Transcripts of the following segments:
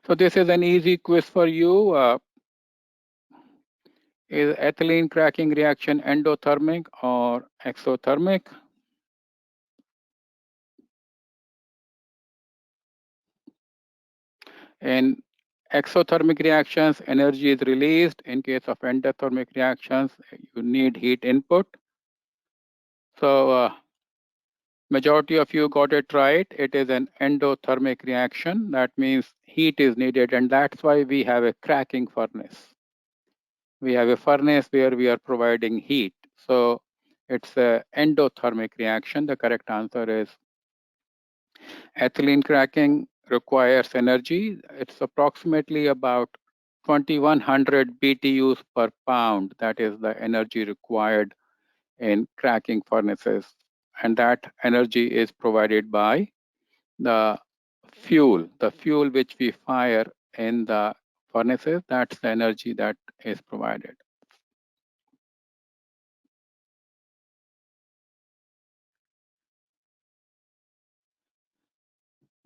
So this is an easy quiz for you. Is ethylene cracking reaction endothermic or exothermic? In exothermic reactions, energy is released. In case of endothermic reactions, you need heat input. So majority of you got it right. It is an endothermic reaction. That means heat is needed, and that's why we have a cracking furnace. We have a furnace where we are providing heat. So it's an endothermic reaction. The correct answer is ethylene cracking requires energy. It's approximately about 2100 BTUs per pound. That is the energy required in cracking furnaces. And that energy is provided by the fuel which we fire in the furnaces. That's the energy that is provided.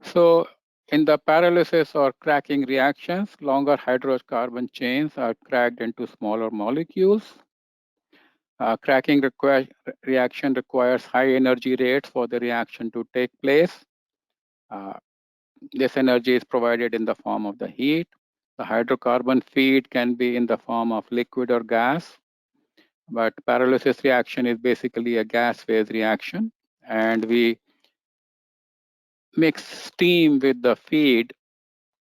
So in the pyrolysis or cracking reactions, longer hydrocarbon chains are cracked into smaller molecules. Cracking reaction requires high energy rates for the reaction to take place. This energy is provided in the form of the heat. The hydrocarbon feed can be in the form of liquid or gas, but pyrolysis reaction is basically a gas phase reaction, and we mix steam with the feed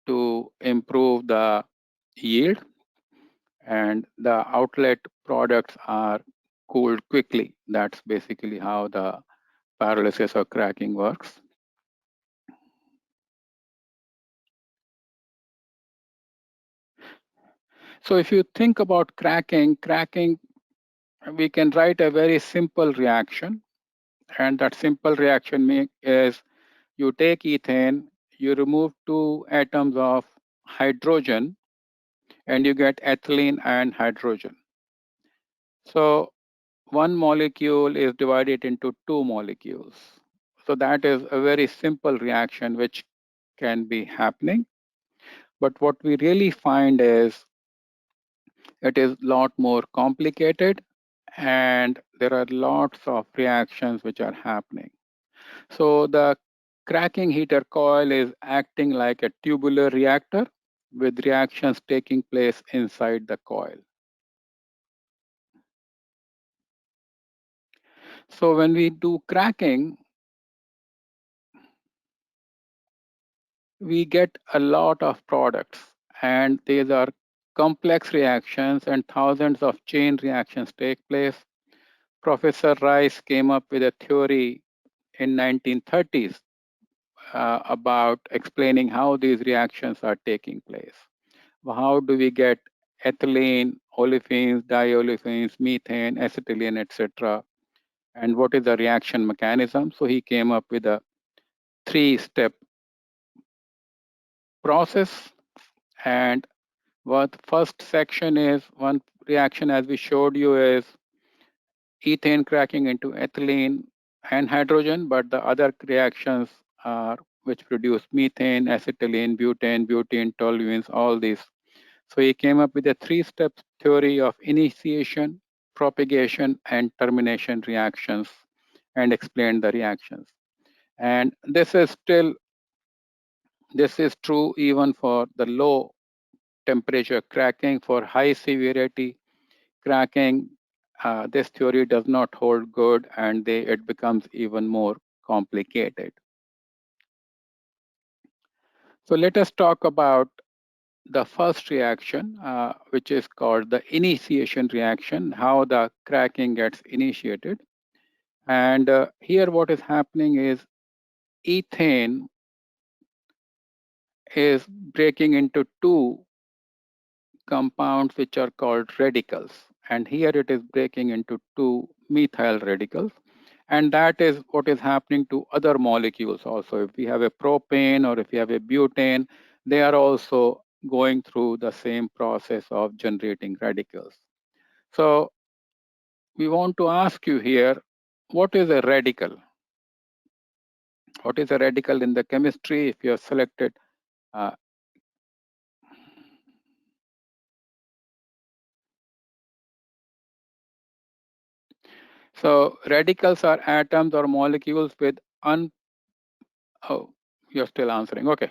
to improve the yield, and the outlet products are cooled quickly. That's basically how the pyrolysis or cracking works. So if you think about cracking, we can write a very simple reaction. And that simple reaction is you take ethane, you remove 2 atoms of hydrogen, and you get ethylene and hydrogen. So one molecule is divided into 2 molecules. So that is a very simple reaction which can be happening. But what we really find is it is a lot more complicated, and there are lots of reactions which are happening. So the cracking heater coil is acting like a tubular reactor with reactions taking place inside the coil. So when we do cracking, we get a lot of products, and these are complex reactions, and thousands of chain reactions take place. Professor Rice came up with a theory in 1930s about explaining how these reactions are taking place. How do we get ethylene, olefins, diolefins, methane, acetylene, etc.? And what is the reaction mechanism? So he came up with a 3-step process. And what first section is, one reaction as we showed you is ethane cracking into ethylene and hydrogen, but the other reactions are which produce methane, acetylene, butane, butene, toluenes, all these. So he came up with a 3-step theory of initiation, propagation, and termination reactions, and explained the reactions. And this is true even for the low temperature cracking. For high severity cracking, this theory does not hold good, and it becomes even more complicated. So let us talk about the first reaction, which is called the initiation reaction, how the cracking gets initiated. And here what is happening is ethane is breaking into 2 compounds which are called radicals. And here it is breaking into 2 methyl radicals. And that is what is happening to other molecules also. If we have a propane or if we have a butane, they are also going through the same process of generating radicals. So we want to ask you here, what is a radical? What is a radical in the chemistry? If you have selected So radicals are atoms or molecules with oh, you're still answering. Okay.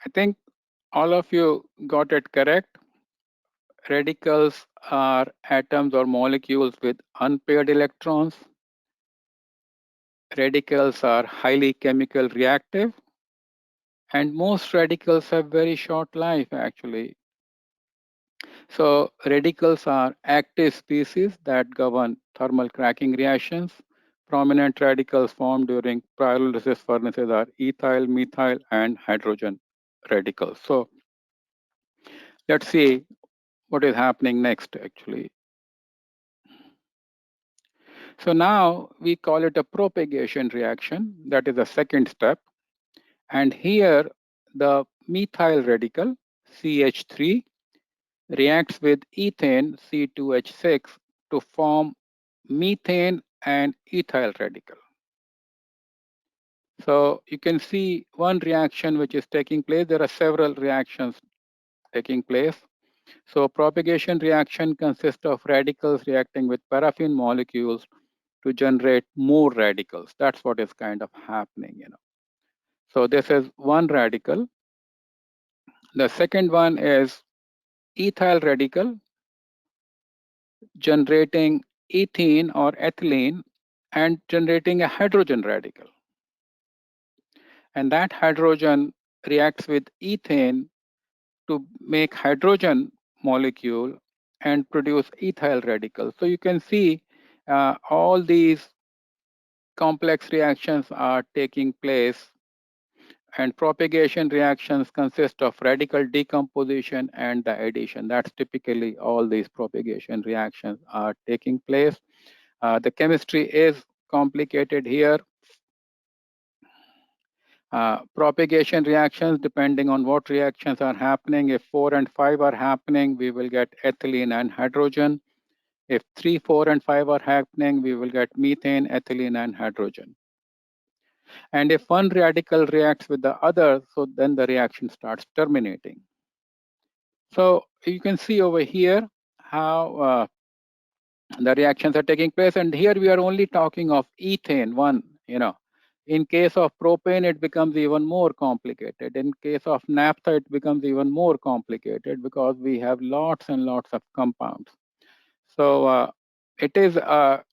I think all of you got it correct. Radicals are atoms or molecules with unpaired electrons. Radicals are highly chemical reactive, and most radicals have very short life actually. So radicals are active species that govern thermal cracking reactions. Prominent radicals formed during pyrolysis furnaces are ethyl, methyl, and hydrogen radicals. So let's see what is happening next actually. So now we call it a propagation reaction. That is the second step. And here the methyl radical CH3 reacts with ethane C2H6 to form methane and ethyl radical. So you can see one reaction which is taking place. There are several reactions taking place. So propagation reaction consists of radicals reacting with paraffin molecules to generate more radicals. That's what is kind of happening. So this is one radical. The second one is ethyl radical generating ethene or ethylene and generating a hydrogen radical. And that hydrogen reacts with ethane to make hydrogen molecule and produce ethyl radical. So you can see all these complex reactions are taking place, and propagation reactions consist of radical decomposition and the addition. That's typically all these propagation reactions are taking place. The chemistry is complicated here. Propagation reactions, depending on what reactions are happening. If 4 and 5 are happening, we will get ethylene and hydrogen. If 3, 4, and 5 are happening, we will get methane, ethylene, and hydrogen. And if one radical reacts with the other, so then the reaction starts terminating. So you can see over here how the reactions are taking place. And here we are only talking of ethane, one. In case of propane, it becomes even more complicated. In case of naphtha, it becomes even more complicated because we have lots and lots of compounds. So it is a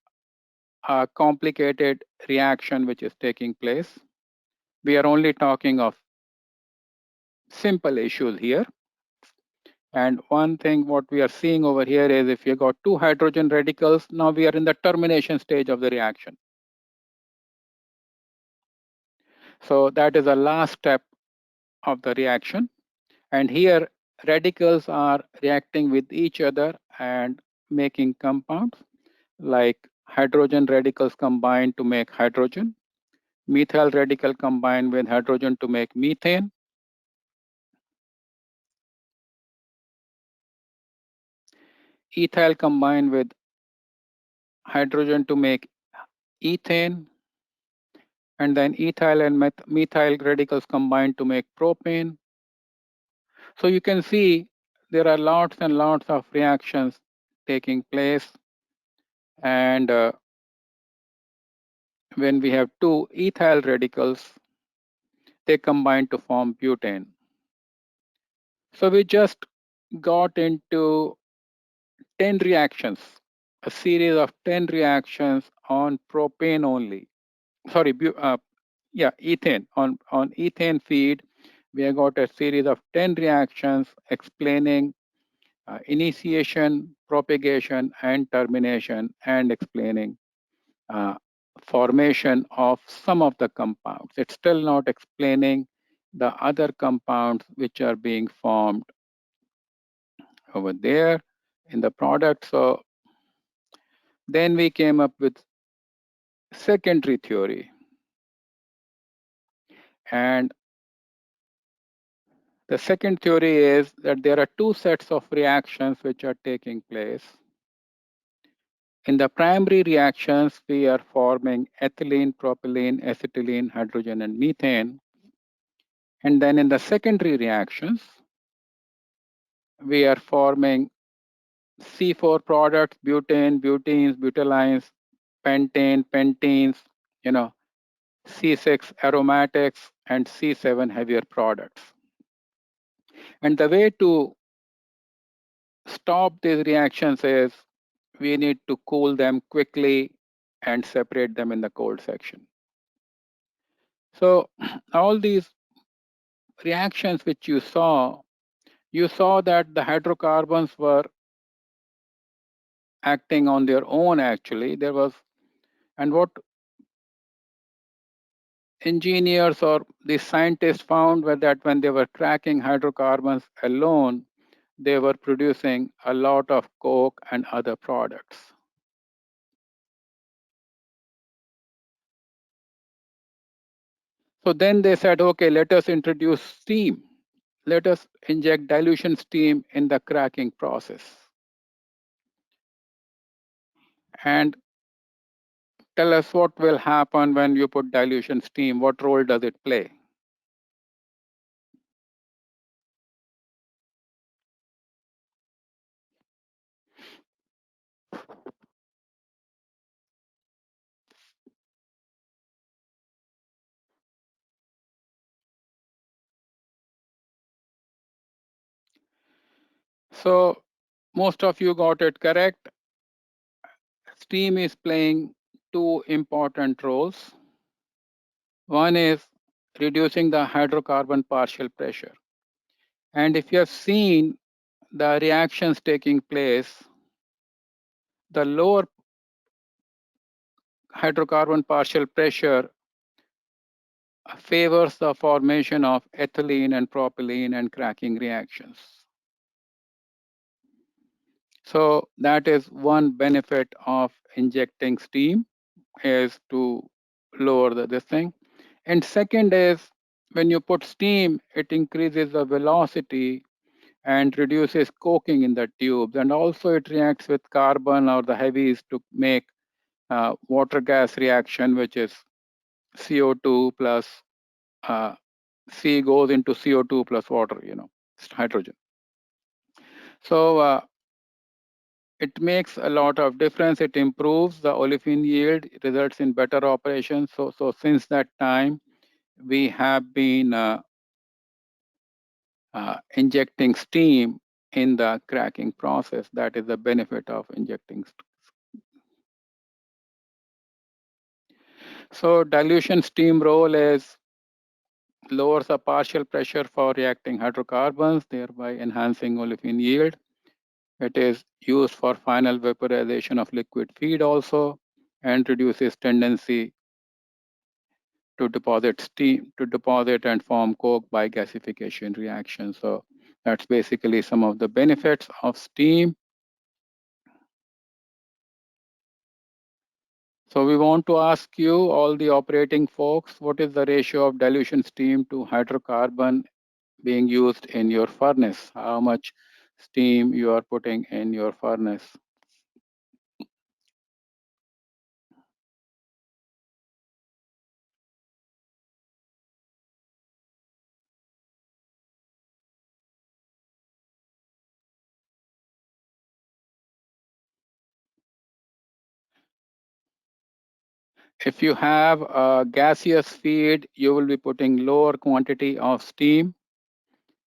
complicated reaction which is taking place. We are only talking of simple issues here. And one thing what we are seeing over here is if you got two hydrogen radicals, now we are in the termination stage of the reaction. So that is the last step of the reaction. And here radicals are reacting with each other and making compounds like hydrogen radicals combine to make hydrogen, methyl radical combine with hydrogen to make methane, ethyl combine with hydrogen to make ethane, and then ethyl and methyl radicals combine to make propane. So you can see there are lots and lots of reactions taking place. And when we have two ethyl radicals, they combine to form butane. So we just got into 10 reactions, a series of 10 reactions on propane only. Sorry, ethane. On ethane feed, we have got a series of 10 reactions explaining initiation, propagation, and termination, and explaining uh, formation of some of the compounds. It's still not explaining the other compounds which are being formed over there in the product. So then we came up with secondary theory. And the second theory is that there are two sets of reactions which are taking place. In the primary reactions, we are forming ethylene, propylene, acetylene, hydrogen, and methane. And then in the secondary reactions, we are forming C4 products, butane, butenes, butylines, pentane, pentenes, C6 aromatics, and C7 heavier products. And the way to stop these reactions is we need to cool them quickly and separate them in the cold section. So all these reactions which you saw that the hydrocarbons were acting on their own actually. And what engineers or the scientists found was that when they were cracking hydrocarbons alone, they were producing a lot of coke and other products. So then they said, okay, let us introduce steam. Let us inject dilution steam in the cracking process. And tell us what will happen when you put dilution steam. What role does it play? So most of you got it correct. Steam is playing two important roles. One is reducing the hydrocarbon partial pressure. And if you have seen the reactions taking place, the lower hydrocarbon partial pressure favors the formation of ethylene and propylene and cracking reactions. So that is one benefit of injecting steam, is to lower this thing. And second is when you put steam, it increases the velocity and reduces coking in the tubes. And also it reacts with carbon or the heavies to make water gas reaction, which is CO2 plus C goes into CO2 plus water, hydrogen. So it makes a lot of difference. It improves the olefin yield, it results in better operations. So since that time, we have been injecting steam in the cracking process. That is the benefit of injecting. So dilution steam role is lowers the partial pressure for reacting hydrocarbons, thereby enhancing olefin yield. It is used for final vaporization of liquid feed also, and reduces tendency to deposit and form coke by gasification reaction. So that's basically some of the benefits of steam. So we want to ask you, all the operating folks, what is the ratio of dilution steam to hydrocarbon being used in your furnace? How much steam you are putting in your furnace? If you have a gaseous feed, you will be putting lower quantity of steam.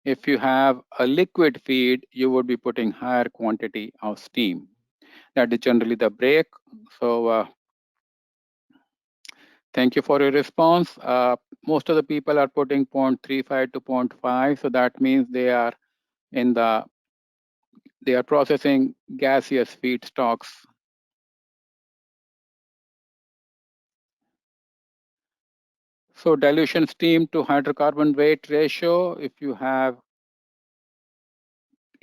If you have a liquid feed, you would be putting higher quantity of steam. That is generally the break. So thank you for your response. Most of the people are putting 0.35 to 0.5. So that means they are processing gaseous feedstocks. So dilution steam to hydrocarbon weight ratio, if you have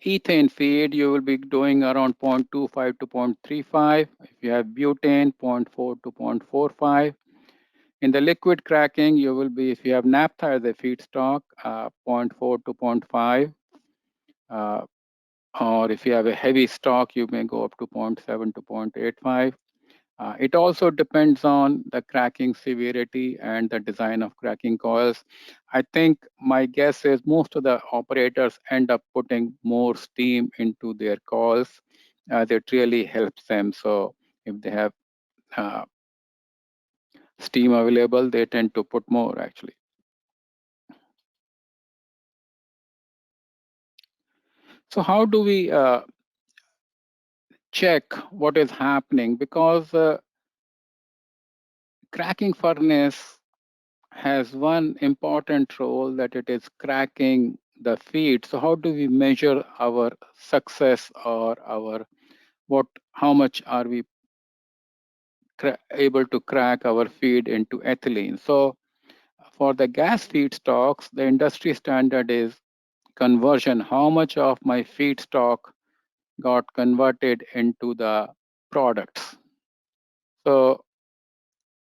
ethane feed, you will be doing around 0.25 to 0.35. If you have butane, 0.4 to 0.45. In the liquid cracking, you will be, if you have naphtha as a feedstock, 0.4 to 0.5. or if you have a heavy stock, you may go up to 0.7 to 0.85. It also depends on the cracking severity and the design of cracking coils. I think my guess is most of the operators end up putting more steam into their coils as it really helps them. So if they have steam available, they tend to put more actually. So how do we check what is happening? Because cracking furnace has one important role, that it is cracking the feed. So how do we measure our success, or our how much are we able to crack our feed into ethylene? So for the gas feedstocks, the industry standard is conversion. How much of my feedstock got converted into the products? So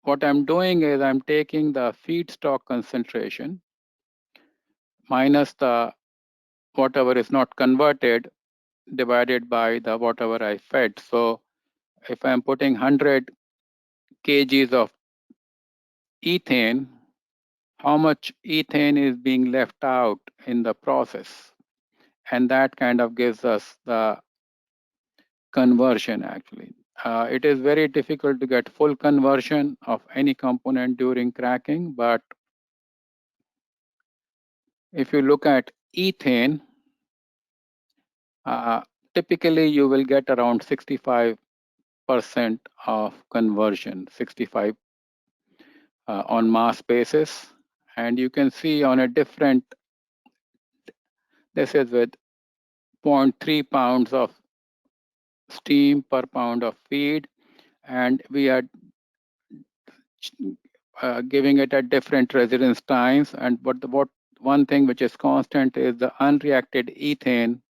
what I'm doing is I'm taking the feedstock concentration minus the whatever is not converted divided by the whatever I fed. So if I'm putting 100 kgs of ethane, how much ethane is being left out in the process? And that kind of gives us the conversion actually. It is very difficult to get full conversion of any component during cracking, but if you look at ethane, typically you will get around 65% of conversion, 65 on mass basis. And you can see on a different, this is with 0.3 pounds of steam per pound of feed, and we are giving it at different residence times. And what one thing which is constant is the unreacted ethane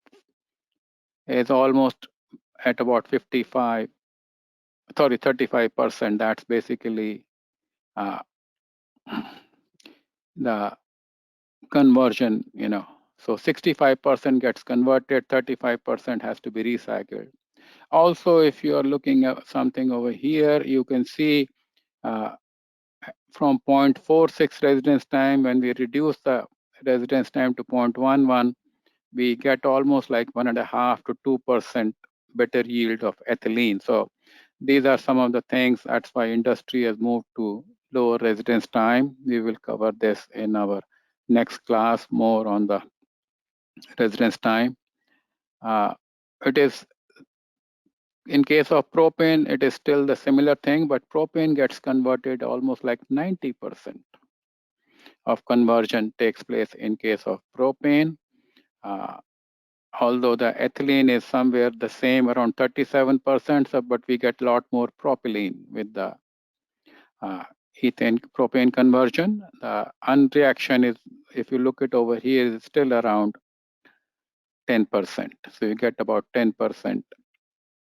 is almost at about 35%. That's basically uh, the conversion, So 65% gets converted, 35% has to be recycled. Also, if you are looking at something over here, you can see from 0.46 residence time, when we reduce the residence time to 0.11, we get almost like 1.5 to 2% better yield of ethylene. So these are some of the things. That's why industry has moved to lower residence time. We will cover this in our next class, more on the residence time. It is, in case of propane, it is still the similar thing, but propane gets converted almost like 90% of conversion takes place in case of propane. Although the ethylene is somewhere the same, around 37%, but we get a lot more propylene with the ethane propane conversion. The unreaction is, if you look it over here, is still around 10%. So you get about 10%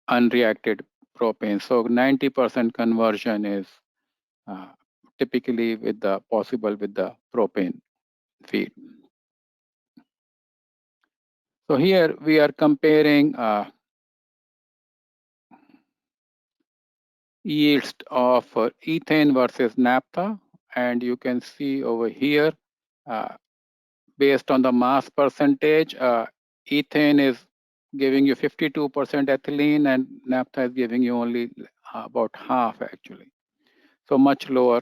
unreacted propane. So 90% conversion is typically possible with the propane feed. So here we are comparing yields of ethane versus naphtha, and you can see over here, based on the mass percentage, ethane is giving you 52% ethylene, and naphtha is giving you only about half actually. So much lower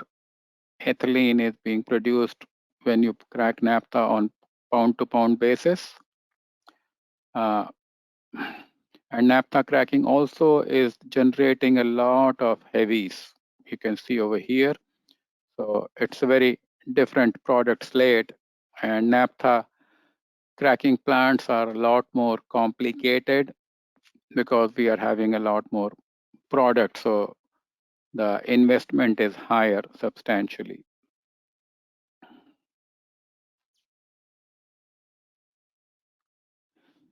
ethylene is being produced when you crack naphtha on pound-to-pound basis. And naphtha cracking also is generating a lot of heavies. You can see over here. So it's a very different product slate, and naphtha cracking plants are a lot more complicated because we are having a lot more products. So the investment is higher substantially.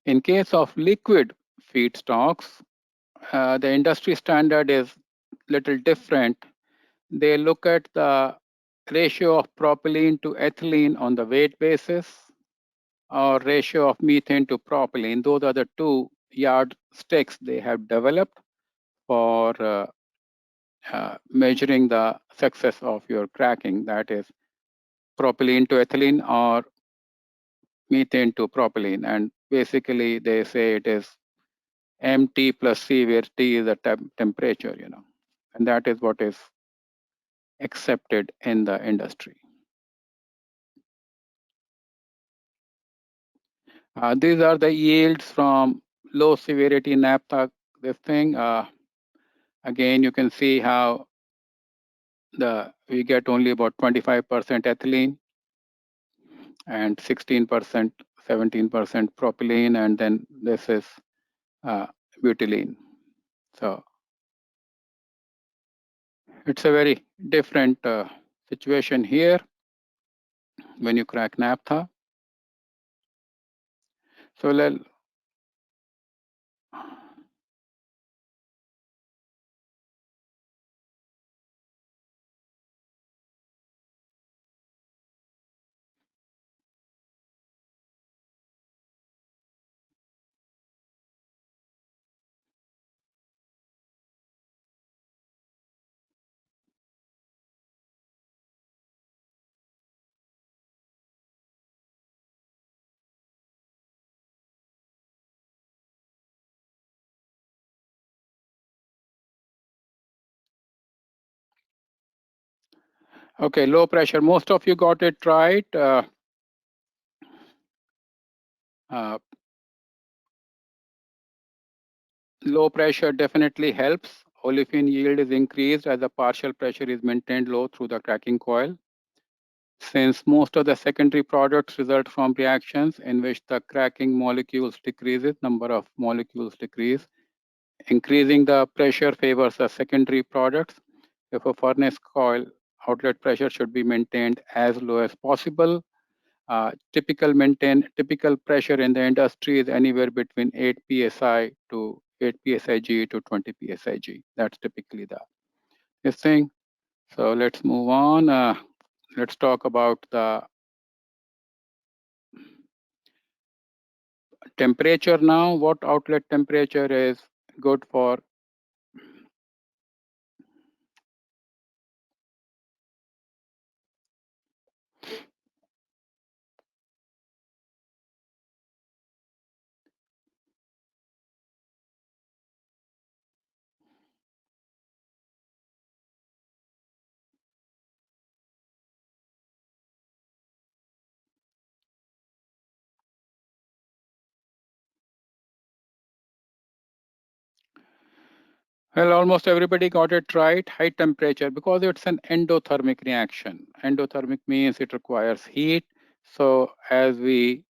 In case of liquid feedstocks, the industry standard is little different. They look at the ratio of propylene to ethylene on the weight basis, or ratio of methane to propylene. Those are the two yardsticks they have developed for measuring the success of your cracking, that is propylene to ethylene or methane to propylene. And basically they say it is MT plus C, where T is the temperature, and that is what is accepted in the industry. These are the yields from low severity naphtha. This thing, again, you can see how we get only about 25% ethylene and 16%, 17% propylene, and then this is butylene. So it's a very different situation here when you crack naphtha. So okay, low pressure. Most of you got it right. Low pressure definitely helps. Olefin yield is increased as the partial pressure is maintained low through the cracking coil. Since most of the secondary products result from reactions in which the cracking molecules decreases, number of molecules decrease, increasing the pressure favors the secondary products. If a furnace coil outlet pressure should be maintained as low as possible. Typical pressure in the industry is anywhere between 8 psi to 8 psig to 20 psig. That's typically this thing. So let's move on. Let's talk about the temperature now. What outlet temperature is good for? Well, almost everybody got it right. High temperature, because it's an endothermic reaction. Endothermic means it requires heat. So as we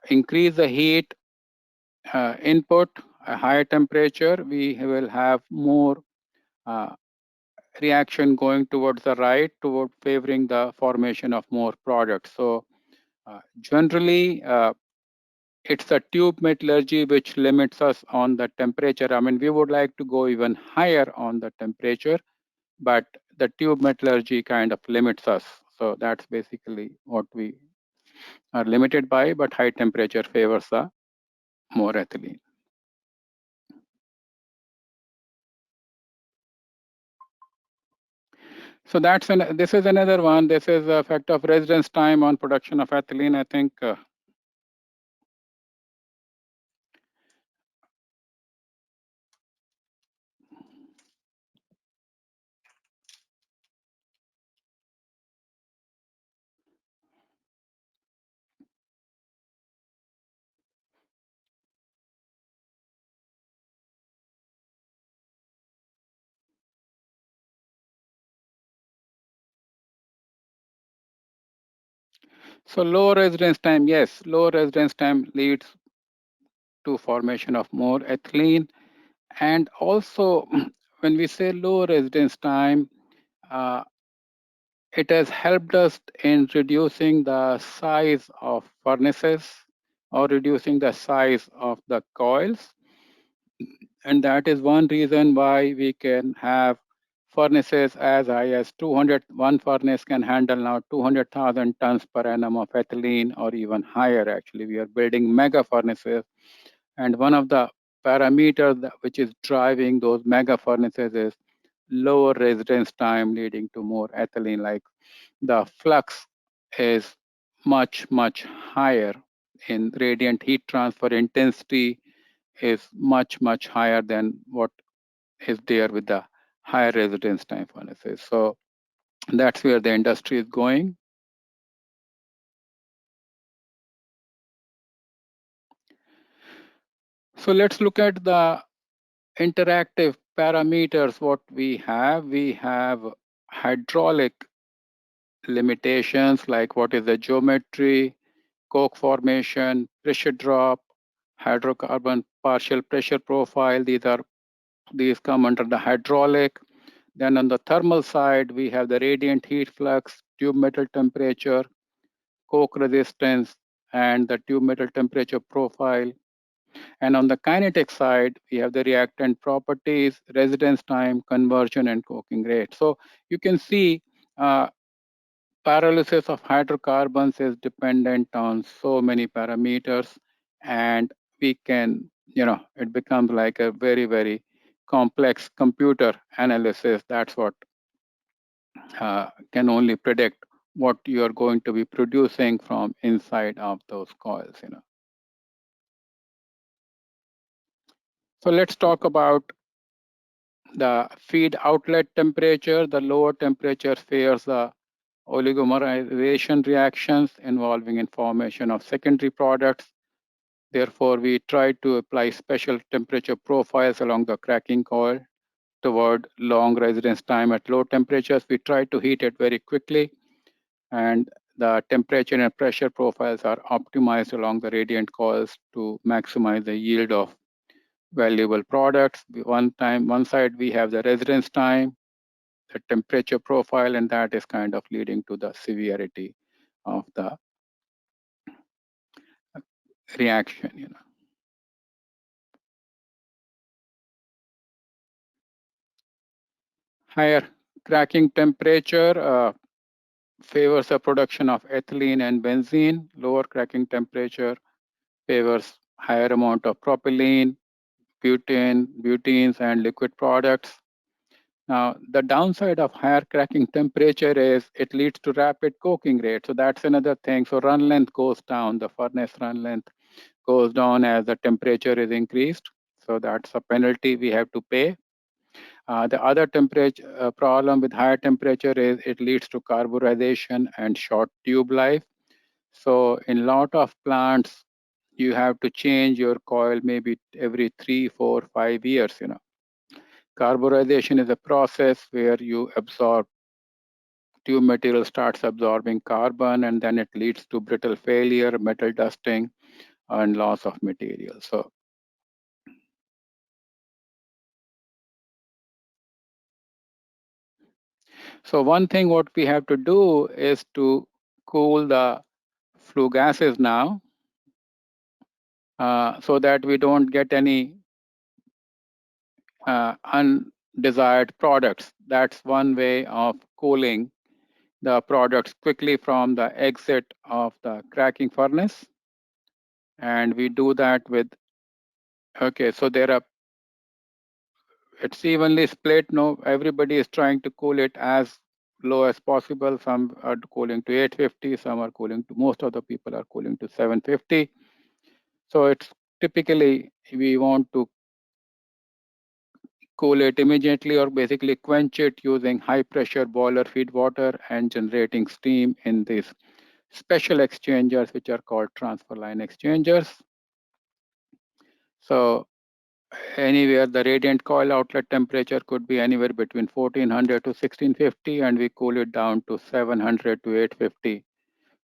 increase the heat input, a higher temperature, we will have more reaction going towards the right, toward favoring the formation of more products. So generally, it's the tube metallurgy which limits us on the temperature. I mean, we would like to go even higher on the temperature, but the tube metallurgy kind of limits us. So that's basically what we are limited by, but high temperature favors the more ethylene. So this is another one. This is the effect of residence time on production of ethylene. I think so low residence time. Yes, low residence time leads to formation of more ethylene. And also, when we say low residence time, uh, it has helped us in reducing the size of furnaces or reducing the size of the coils. And that is one reason why we can have furnaces as high as 200. One furnace can handle now 200,000 tons per annum of ethylene, or even higher. Actually, we are building mega furnaces, And one of the parameters which is driving those mega furnaces is lower residence time, leading to more ethylene. Like the flux is much higher in radiant heat transfer intensity is much higher than what is there with the higher residence time furnaces. So that's where the industry is going. So let's look at the interactive parameters. What we have hydraulic limitations, like what is the geometry, coke formation, pressure drop, hydrocarbon partial pressure profile. These come under the hydraulic. Then on the thermal side, we have the radiant heat flux, tube metal temperature, coke resistance, and the tube metal temperature profile. And on the kinetic side, we have the reactant properties, residence time, conversion, and coking rate. So you can see uh, pyrolysis of hydrocarbons is dependent on so many parameters, and we can, it becomes like a very complex computer analysis. That's what can only predict what you are going to be producing from inside of those coils. So let's talk about the feed outlet temperature. The lower temperature favors the oligomerization reactions involving in formation of secondary products. Therefore, we try to apply special temperature profiles along the cracking coil toward long residence time at low temperatures. We try to heat it very quickly, and the temperature and pressure profiles are optimized along the radiant coils to maximize the yield of valuable products. One side we have the residence time, the temperature profile, and that is kind of leading to the severity of the reaction. Higher cracking temperature favors the production of ethylene and benzene. Lower cracking temperature favors higher amount of propylene, butane, butenes, and liquid products. Now, the downside of higher cracking temperature is it leads to rapid coking rate. So that's another thing. So run length goes down. The furnace run length goes down as the temperature is increased. So that's a penalty we have to pay. The other temperature problem with higher temperature is it leads to carburization and short tube life. So in lot of plants, you have to change your coil maybe every 3, 4, 5 years. Carburization is a process where you absorb tube material starts absorbing carbon, and then it leads to brittle failure, metal dusting, and loss of material. So one thing what we have to do is to cool the flue gases now, so that we don't get any undesired products. That's one way of cooling the products quickly from the exit of the cracking furnace. And we do that with, okay, so it's evenly split. No, everybody is trying to cool it as low as possible. Some are cooling to 850, some are cooling to, most of the people are cooling to 750. So it's typically, we want to cool it immediately or basically quench it using high pressure boiler feed water and generating steam in these special exchangers, which are called transfer line exchangers. So anywhere the radiant coil outlet temperature could be anywhere between 1400 to 1650, and we cool it down to 700 to 850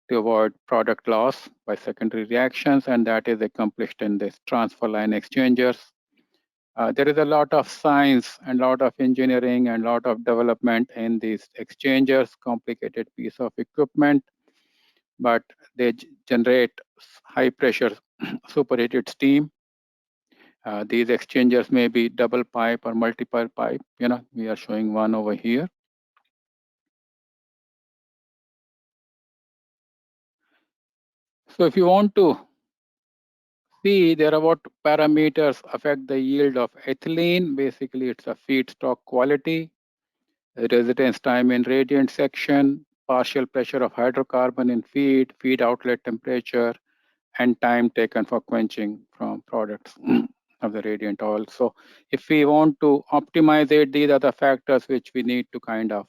to avoid product loss by secondary reactions, and that is accomplished in this transfer line exchangers. There is a lot of science and lot of engineering and lot of development in these exchangers, complicated piece of equipment, but they generate high pressure superheated steam. These exchangers may be double pipe or multiple pipe. We are showing one over here. So if you want to see, there are what parameters affect the yield of ethylene. Basically, it's a feedstock quality, residence time in radiant section, partial pressure of hydrocarbon in feed, feed outlet temperature, and time taken for quenching from products of the radiant oil. So if we want to optimize it, these are the factors which we need to kind of,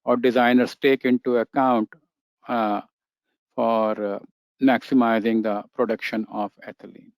or designers take into account for maximizing the production of ethylene.